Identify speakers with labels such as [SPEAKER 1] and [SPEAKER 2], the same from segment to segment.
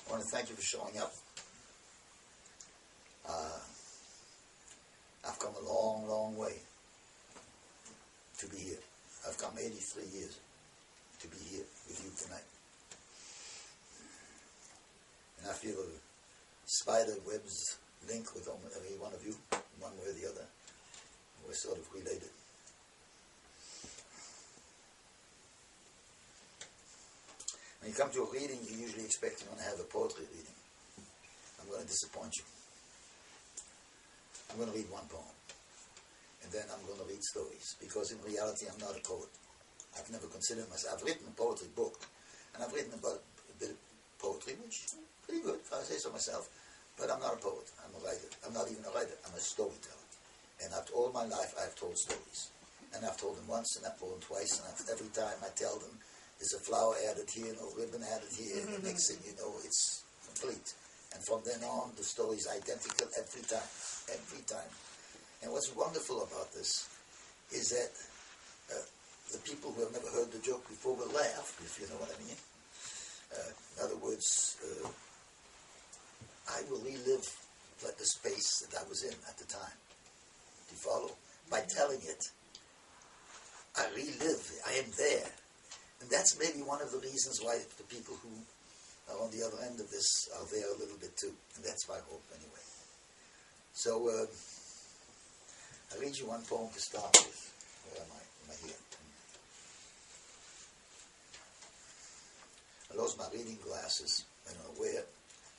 [SPEAKER 1] I want to thank you for showing up. I've come a long, long way to be here. I've come 83 years to be here with you tonight. And I feel a spider web's link with every one of you, one way or the other. We're sort of related. When you come to a reading, you usually expect you're going to have a poetry reading. I'm going to disappoint you. I'm going to read one poem. And then I'm going to read stories. Because in reality, I'm not a poet. I've never considered myself. I've written a poetry book. And I've written about a bit of poetry, which is pretty good, if I say so myself. But I'm not a poet. I'm a writer. I'm not even a writer. I'm a storyteller. And after all my life, I've told stories. And I've told them once, and I've told them twice. And every time I tell them, there's a flower added here, no ribbon added here. And the next thing you know, it's complete. And from then on, the story is identical every time. Every time. And what's wonderful about this is that the people who have never heard the joke before will laugh, if you know what I mean. In other words, I will relive the space that I was in at the time. Do you follow? By telling it, I relive, I am there. And that's maybe one of the reasons why the people who are on the other end of this are there a little bit too. And that's my hope anyway. So, I'll read you one poem to start with. Where am I? Am I here? I lost my reading glasses. I don't know where.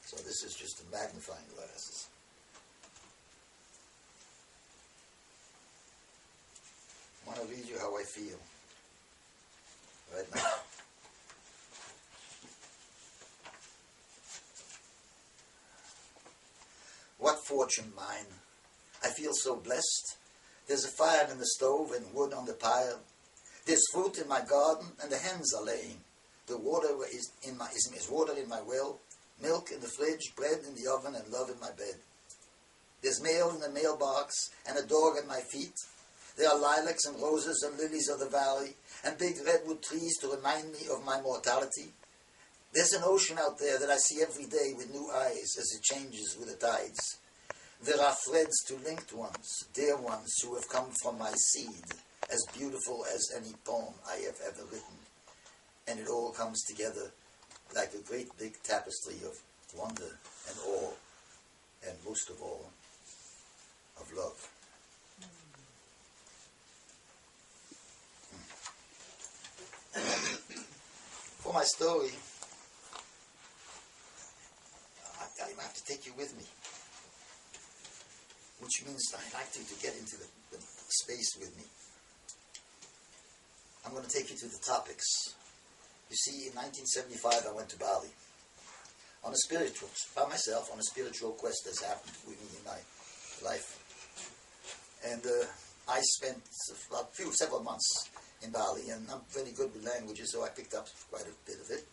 [SPEAKER 1] So this is just the magnifying glasses. I want to read you how I feel right now. What fortune mine? I feel so blessed. There's a fire in the stove and wood on the pile. There's fruit in my garden and the hens are laying. The water is water in my well, milk in the fridge, bread in the oven and love in my bed. There's mail in the mailbox and a dog at my feet. There are lilacs and roses and lilies of the valley and big redwood trees to remind me of my mortality. There's an ocean out there that I see every day with new eyes as it changes with the tides. There are threads to linked ones, dear ones who have come from my seed, as beautiful as any poem I have ever written. And it all comes together like a great big tapestry of wonder and awe, and most of all, of love. For my story, I have to take you with me. Which means I'd like you to get into the space with me. I'm going to take you to the topics. You see, in 1975 I went to Bali on a spiritual, by myself, on a spiritual quest that's happened with me in my life. And I spent several months in Bali, and I'm very good with languages, so I picked up quite a bit of it.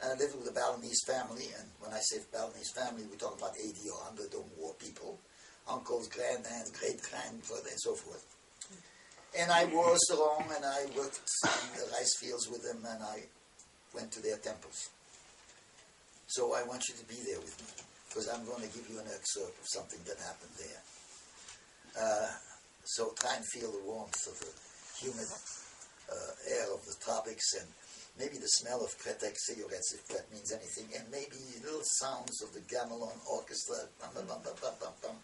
[SPEAKER 1] And I lived with a Balinese family, and when I say Balinese family, we're talking about 80 or 100 or more people. Uncles, granddads, great-grandfather, and so forth. And I wore a sarong, and I worked in the rice fields with them, and I went to their temples. So I want you to be there with me, because I'm going to give you an excerpt of something that happened there. So try and feel the warmth of the humid air of the tropics, and maybe the smell of Kretek cigarettes, if that means anything, and maybe little sounds of the gamelan orchestra. Bum, bum, bum, bum, bum, bum.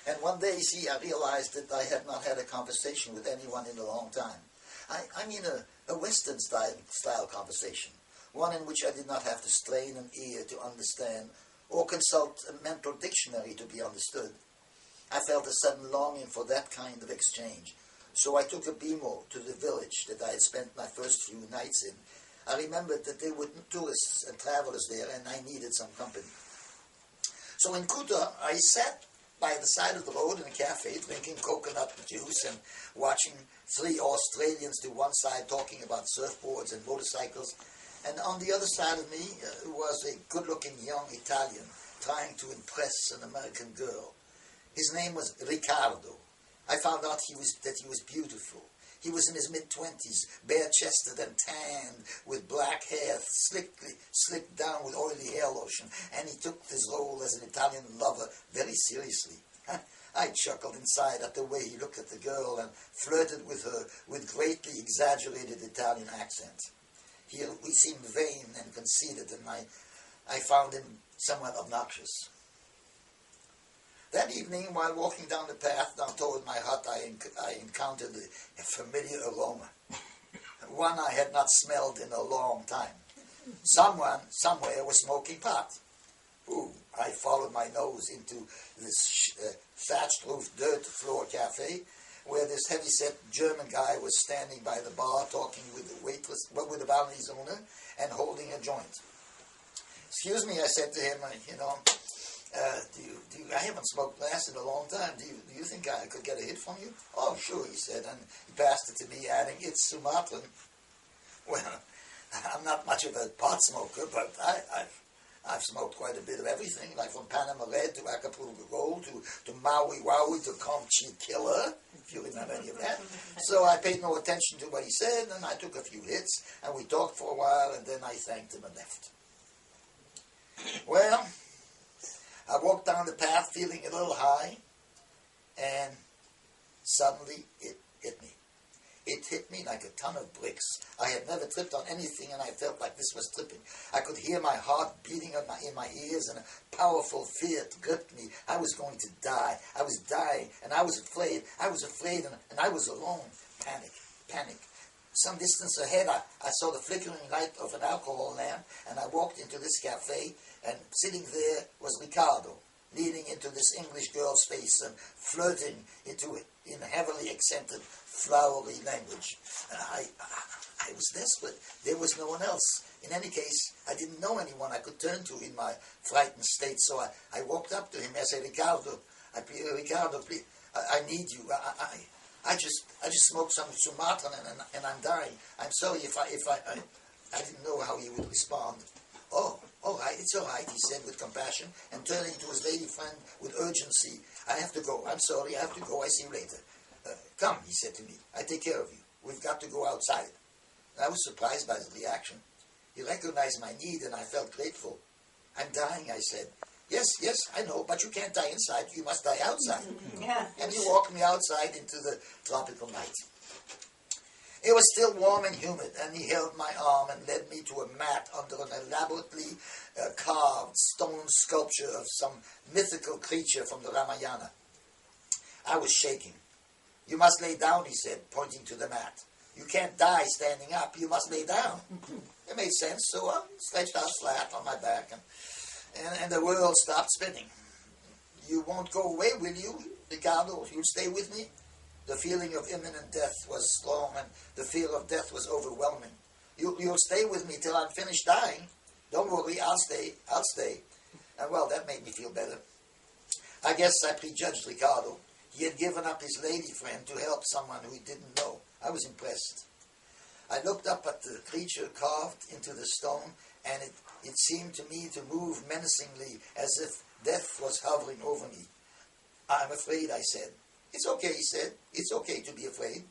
[SPEAKER 1] And one day, see, I realized that I had not had a conversation with anyone in a long time. I mean a Western style conversation, one in which I did not have to strain an ear to understand or consult a mental dictionary to be understood. I felt a sudden longing for that kind of exchange. So I took a bimo to the village that I had spent my first few nights in. I remembered that there were tourists and travelers there, and I needed some company. So in Kuta, I sat by the side of the road in a cafe, drinking coconut juice and watching three Australians to one side talking about surfboards and motorcycles. And on the other side of me was a good-looking young Italian trying to impress an American girl. His name was Riccardo. I found out that he was beautiful. He was in his mid-20s, bare-chested and tanned, with black hair slicked down with oily hair lotion, and he took his role as an Italian lover very seriously. I chuckled inside at the way he looked at the girl and flirted with her with greatly exaggerated Italian accent. He seemed vain and conceited, and I found him somewhat obnoxious. That evening, while walking down the path down toward my hut, I encountered a familiar aroma, one I had not smelled in a long time. Someone, somewhere, was smoking pot. Ooh, I followed my nose into this thatched-roof dirt-floor cafe, where this heavy-set German guy was standing by the bar talking with the Balinese owner and holding a joint. "Excuse me," I said to him, I haven't smoked glass in a long time. Do you think I could get a hit from you? "Oh, sure," he said, and he passed it to me, adding, "It's Sumatran." Well, I'm not much of a pot smoker, but I've smoked quite a bit of everything, like from Panama Red to Acapulco Gold to Maui Wowie to Comchi Killer, if you remember any of that. So I paid no attention to what he said, and I took a few hits, and we talked for a while, and then I thanked him and left. Well, I walked down the path feeling a little high, and suddenly it hit me. It hit me like a ton of bricks. I had never tripped on anything, and I felt like this was tripping. I could hear my heart beating in my ears, and a powerful fear gripped me. I was going to die. I was dying, and I was afraid. And I was alone. Panic. Some distance ahead, I saw the flickering light of an alcohol lamp, and I walked into this cafe, and sitting there was Ricardo, leaning into this English girl's face and flirting into it in heavily accented, flowery language. I was desperate. There was no one else. In any case, I didn't know anyone I could turn to in my frightened state, so I walked up to him. I said, Ricardo, please, I need you. I just smoked some Sumatran and I'm dying. I'm sorry if I didn't know how he would respond. "Oh, all right, it's all right," he said with compassion, and turning to his lady friend with urgency. "I have to go. I'm sorry, I have to go. I see you later." "Come," he said to me. "I take care of you. We've got to go outside." I was surprised by his reaction. He recognized my need, and I felt grateful. "I'm dying," I said. Yes, I know, but you can't die inside. You must die outside."
[SPEAKER 2] Yeah.
[SPEAKER 1] And he walked me outside into the tropical night. It was still warm and humid, and he held my arm and led me to a mat under an elaborately carved stone sculpture of some mythical creature from the Ramayana. I was shaking. "You must lay down," he said, pointing to the mat. "You can't die standing up. You must lay down." It made sense, so I stretched out flat on my back, and the world stopped spinning. "You won't go away, will you, Ricardo? You'll stay with me?" The feeling of imminent death was strong, and the fear of death was overwhelming. You'll stay with me till I'm finished dying?" "Don't worry, I'll stay. And well, that made me feel better. I guess I prejudged Ricardo. He had given up his lady friend to help someone who he didn't know. I was impressed. I looked up at the creature carved into the stone, and it seemed to me to move menacingly, as if death was hovering over me. "I'm afraid," I said. "It's okay," he said. "It's okay to be afraid."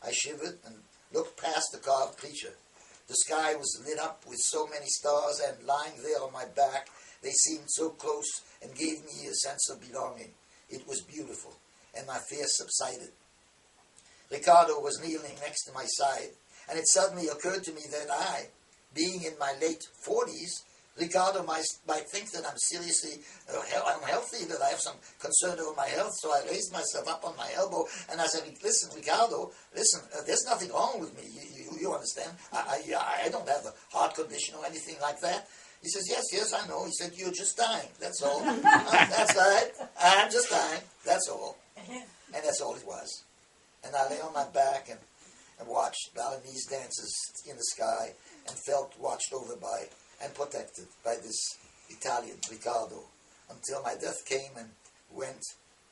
[SPEAKER 1] I shivered and looked past the carved creature. The sky was lit up with so many stars, and lying there on my back, they seemed so close and gave me a sense of belonging. It was beautiful, and my fear subsided. Ricardo was kneeling next to my side, and it suddenly occurred to me that I, being in my late 40s, Ricardo might think that I'm seriously unhealthy, that I have some concern over my health, so I raised myself up on my elbow, and I said, "Listen, Ricardo, there's nothing wrong with me, you understand? I don't have a heart condition or anything like that." He says, yes, I know. He said, "You're just dying, that's all." "That's right, I'm just dying, that's all." And that's all it was. And I lay on my back and watched Balinese dances in the sky, and felt watched over by and protected by this Italian Ricardo, until my death came and went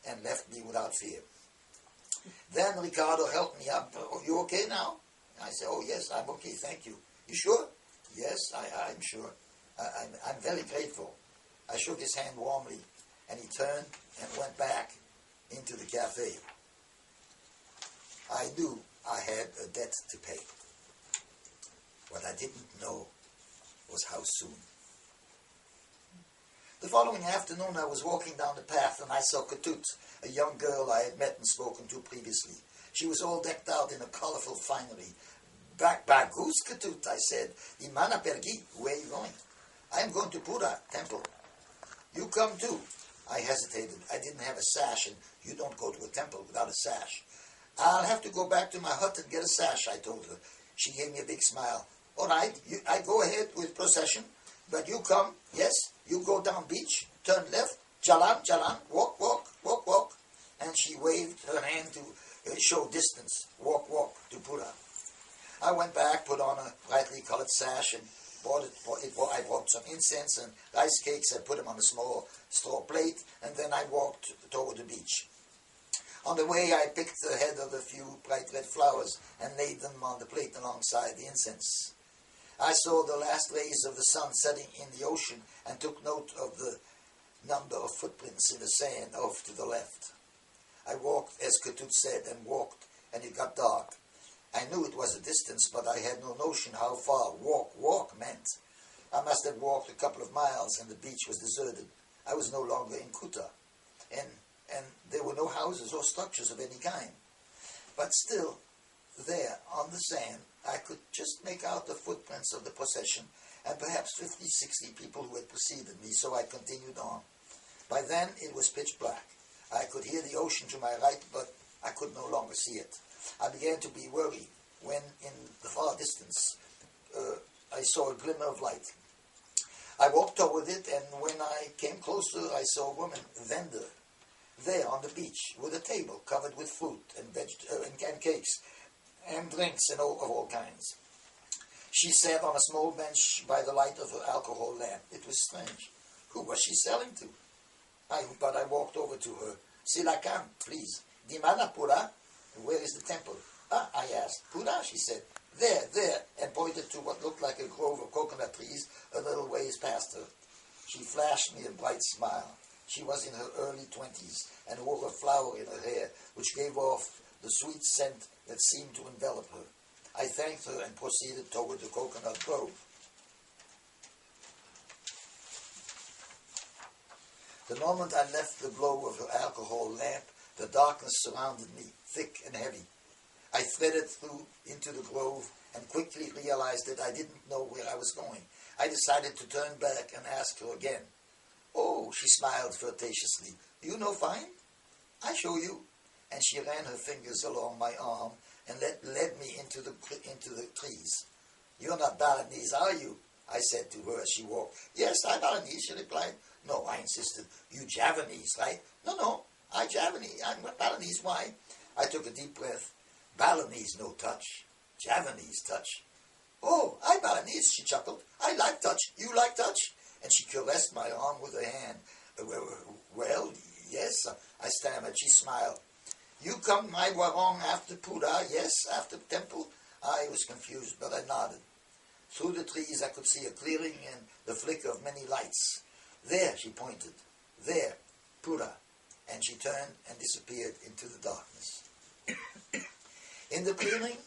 [SPEAKER 1] and left me without fear. Then Ricardo helped me up. "Oh, you okay now?" I said, "Oh yes, I'm okay, thank you." "You sure?" "Yes, I'm sure. I'm very grateful." I shook his hand warmly, and he turned and went back into the cafe. I knew I had a debt to pay. What I didn't know was how soon. The following afternoon I was walking down the path and I saw Ketut, a young girl I had met and spoken to previously. She was all decked out in a colourful finery. Bagus, Ketut, I said. Imana Pergi, where are you going? I am going to Pura temple. You come too. I hesitated. I didn't have a sash, and you don't go to a temple without a sash. I'll have to go back to my hut and get a sash, I told her. She gave me a big smile. All right, I go ahead with procession, but you come, yes, you go down beach, turn left, jalan, jalan, walk, walk, walk, walk. And she waved her hand to show distance, walk, walk, to Pura. I went back, put on a brightly colored sash, and I bought some incense and rice cakes. I put them on a small straw plate, and then I walked toward the beach. On the way, I picked the head of a few bright red flowers and laid them on the plate alongside the incense. I saw the last rays of the sun setting in the ocean and took note of the number of footprints in the sand off to the left. I walked, as Ketut said, and walked, and it got dark. I knew it was a distance, but I had no notion how far walk meant. I must have walked a couple of miles, and the beach was deserted. I was no longer in Kuta, and there were no houses or structures of any kind. But still, there, on the sand, I could just make out the footprints of the procession, and perhaps 50, 60 people who had preceded me, so I continued on. By then, it was pitch black. I could hear the ocean to my right, but I could no longer see it. I began to be worried when, in the far distance, I saw a glimmer of light. I walked toward it, and when I came closer, I saw a woman, vendor, there on the beach, with a table covered with fruit and cakes, and drinks and of all kinds. She sat on a small bench by the light of her alcohol lamp. It was strange. Who was she selling to? But I walked over to her. Silakan, please. Dimana Pura? Where is the temple? I asked. Pura, she said. There, and pointed to what looked like a grove of coconut trees a little ways past her. She flashed me a bright smile. She was in her early 20s and wore a flower in her hair, which gave off the sweet scent that seemed to envelop her. I thanked her and proceeded toward the coconut grove. The moment I left the glow of her alcohol lamp, the darkness surrounded me, thick and heavy. I threaded through into the grove and quickly realized that I didn't know where I was going. I decided to turn back and ask her again. Oh, she smiled flirtatiously. You know fine? I show you. And she ran her fingers along my arm and led me into the trees. You're not Balinese, are you? I said to her as she walked. Yes, I'm Balinese, she replied. No, I insisted. You Javanese, right? No, I'm Balinese. Why? I took a deep breath. Balinese, no touch. Javanese touch. Oh, I'm Balinese, she chuckled. I like touch. You like touch? And she caressed my arm with her hand. Well, yes, I stammered. She smiled. You come my warong after Pura, yes, after temple? I was confused, but I nodded. Through the trees I could see a clearing and the flicker of many lights. There, she pointed. There, Pura. And she turned and disappeared into the darkness. In the clearing,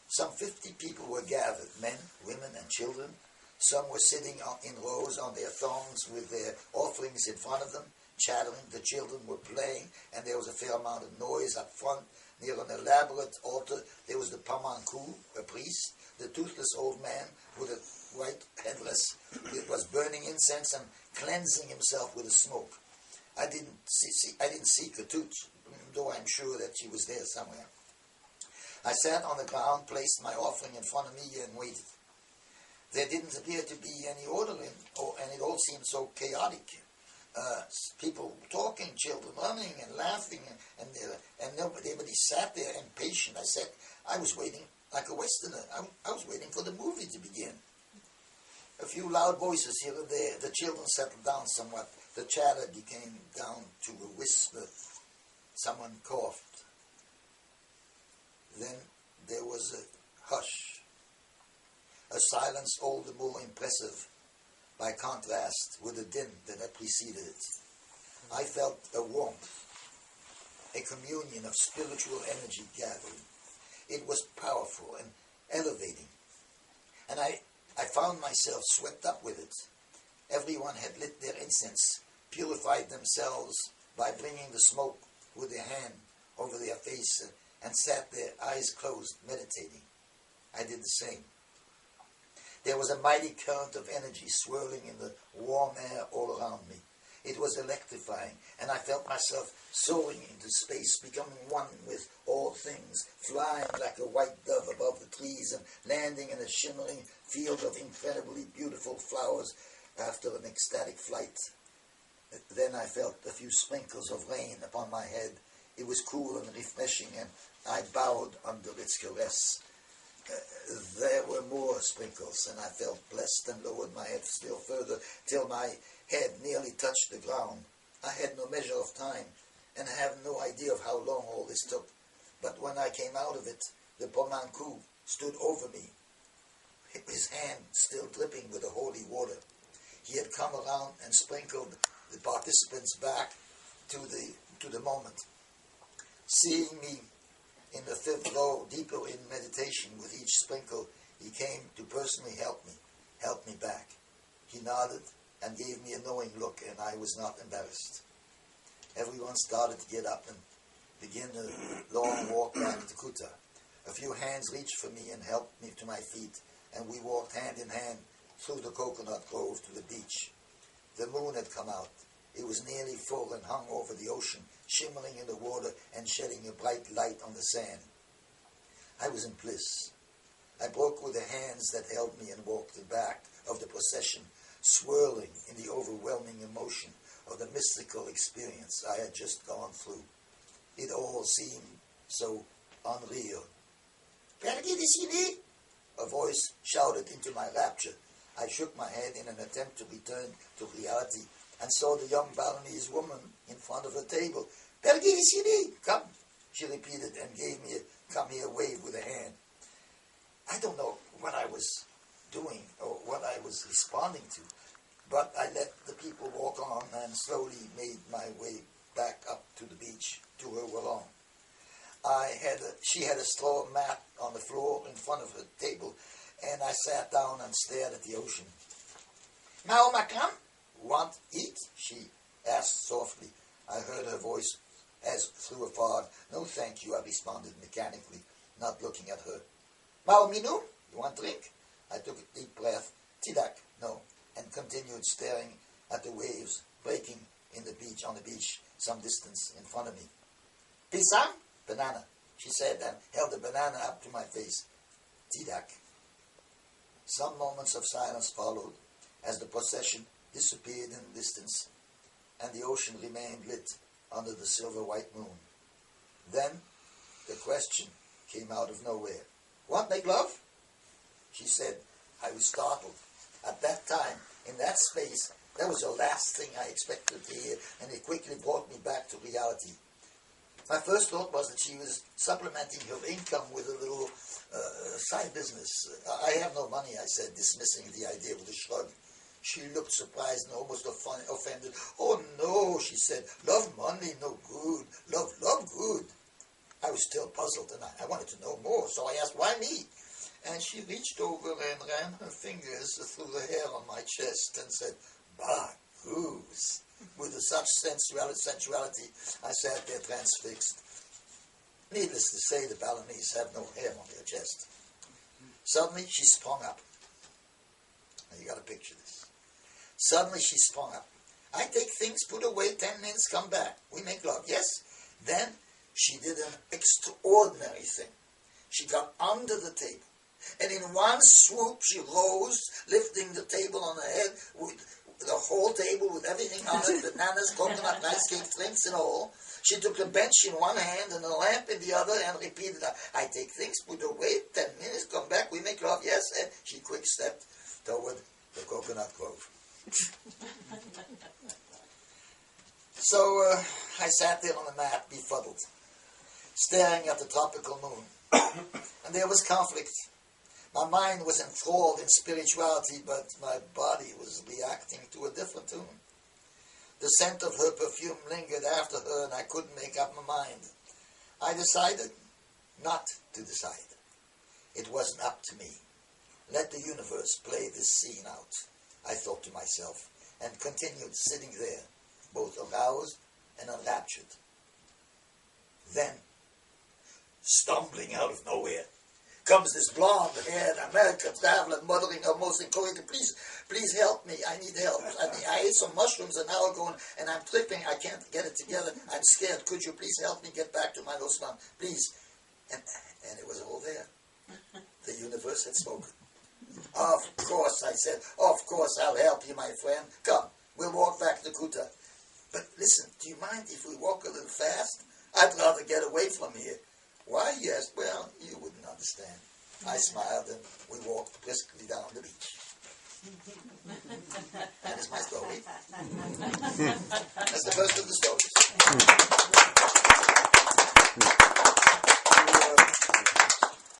[SPEAKER 1] some 50 people were gathered, men, women, and children. Some were sitting in rows on their thongs with their offerings in front of them, chattering. The children were playing, and there was a fair amount of noise up front. Near an elaborate altar, there was the Pamanku, a priest, the toothless old man with a white headless. It was burning incense and cleansing himself with the smoke. I didn't see Ketut, though I'm sure that she was there somewhere. I sat on the ground, placed my offering in front of me, and waited. There didn't appear to be any order and it all seemed so chaotic. People talking, children running and laughing, and everybody sat there impatient. I was waiting like a Westerner. I was waiting for the movie to begin. A few loud voices here and there. The children settled down somewhat. The chatter became down to a whisper. Someone coughed. Then there was a hush. A silence all the more impressive by contrast with the din that had preceded it. I felt a warmth, a communion of spiritual energy gathering. It was powerful and elevating. And I found myself swept up with it. Everyone had lit their incense, purified themselves by bringing the smoke with their hand over their face, and sat there, eyes closed, meditating. I did the same. There was a mighty current of energy swirling in the warm air all around me. It was electrifying, and I felt myself soaring into space, becoming one with all things, flying like a white dove above the trees and landing in a shimmering field of incredibly beautiful flowers after an ecstatic flight. Then I felt a few sprinkles of rain upon my head. It was cool and refreshing, and I bowed under its caress. There were more sprinkles, and I felt blessed and lowered my head still further till my head nearly touched the ground. I had no measure of time, and have no idea of how long all this took. But when I came out of it, the Pomanku stood over me, his hand still dripping with the holy water. He had come around and sprinkled the participants back to the moment. Seeing me in the fifth row, deeper in meditation with each sprinkle, he came to personally help me back. He nodded and gave me a knowing look, and I was not embarrassed. Everyone started to get up and begin a long walk back to Kuta. A few hands reached for me and helped me to my feet, and we walked hand in hand through the coconut grove to the beach. The moon had come out. It was nearly full and hung over the ocean, shimmering in the water and shedding a bright light on the sand. I was in bliss. I broke with the hands that held me and walked the back of the procession, swirling in the overwhelming emotion of the mystical experience I had just gone through. It all seemed so unreal. "Pergi a voice shouted into my rapture. I shook my head in an attempt to return to reality and saw the young Balinese woman in front of the table. "Pergi come," she repeated and gave me a come here wave with a hand. I don't know what I was doing or what I was responding to, but I let the people walk on and slowly made my way back up to the beach to her alone. She had a straw mat on the floor in front of her table, and I sat down and stared at the ocean. "Mao Makam? Want eat?" she asked softly. I heard her voice as through a fog. "No, thank you," I responded mechanically, not looking at her. "Mao Minu? You want drink?" I took a deep breath. "Tidak, no," and continued staring at the waves breaking on the beach some distance in front of me. "Pisang? Banana," she said, and held a banana up to my face. "Tidak." Some moments of silence followed as the procession disappeared in the distance and the ocean remained lit under the silver-white moon. Then the question came out of nowhere. "Want make love?" she said. I was startled. At that time, in that space, that was the last thing I expected to hear, and it quickly brought me back to reality. My first thought was that she was supplementing her income with a little side business. "I have no money," I said, dismissing the idea with a shrug. She looked surprised and almost offended. "Oh no," she said, "love money no good. Love good." I was still puzzled, and I wanted to know more, so I asked, "Why me?" And she reached over and ran her fingers through the hair on my chest and said, "Bah, goose." With such sensuality, I sat there transfixed. Needless to say, the Balinese have no hair on their chest. Suddenly, she sprung up. Now, you got to picture this. Suddenly, she sprung up. "I take things, put away, 10 minutes, come back. We make love, yes?" Then, she did an extraordinary thing. She got under the table, and in one swoop, she rose, lifting the table on her head with the whole table with everything on it, bananas, coconut, rice cake, drinks and all. She took the bench in one hand and a lamp in the other and repeated, "I take things, put away, 10 minutes, come back, we make love, yes?" And she quick stepped toward the coconut grove. So I sat there on the mat, befuddled, staring at the tropical moon. And there was conflict. My mind was enthralled in spirituality, but my body was reacting to a different tune. The scent of her perfume lingered after her, and I couldn't make up my mind. I decided not to decide. It wasn't up to me. Let the universe play this scene out, I thought to myself, and continued sitting there, both aroused and enraptured. Then, stumbling out of nowhere, comes this blonde-haired American traveler muttering her most incoherent, please help me, I need help. I ate some mushrooms an hour ago and I'm tripping, I can't get it together, I'm scared, could you please help me get back to my Rosman, please. And it was all there. The universe had spoken. Of course, I said, of course I'll help you, my friend. Come, we'll walk back to Kuta. But listen, do you mind if we walk a little fast? I'd rather get away from here. Why? Yes, well, you wouldn't understand. I smiled and we walked briskly down the beach. That is my story. That's the first of the stories.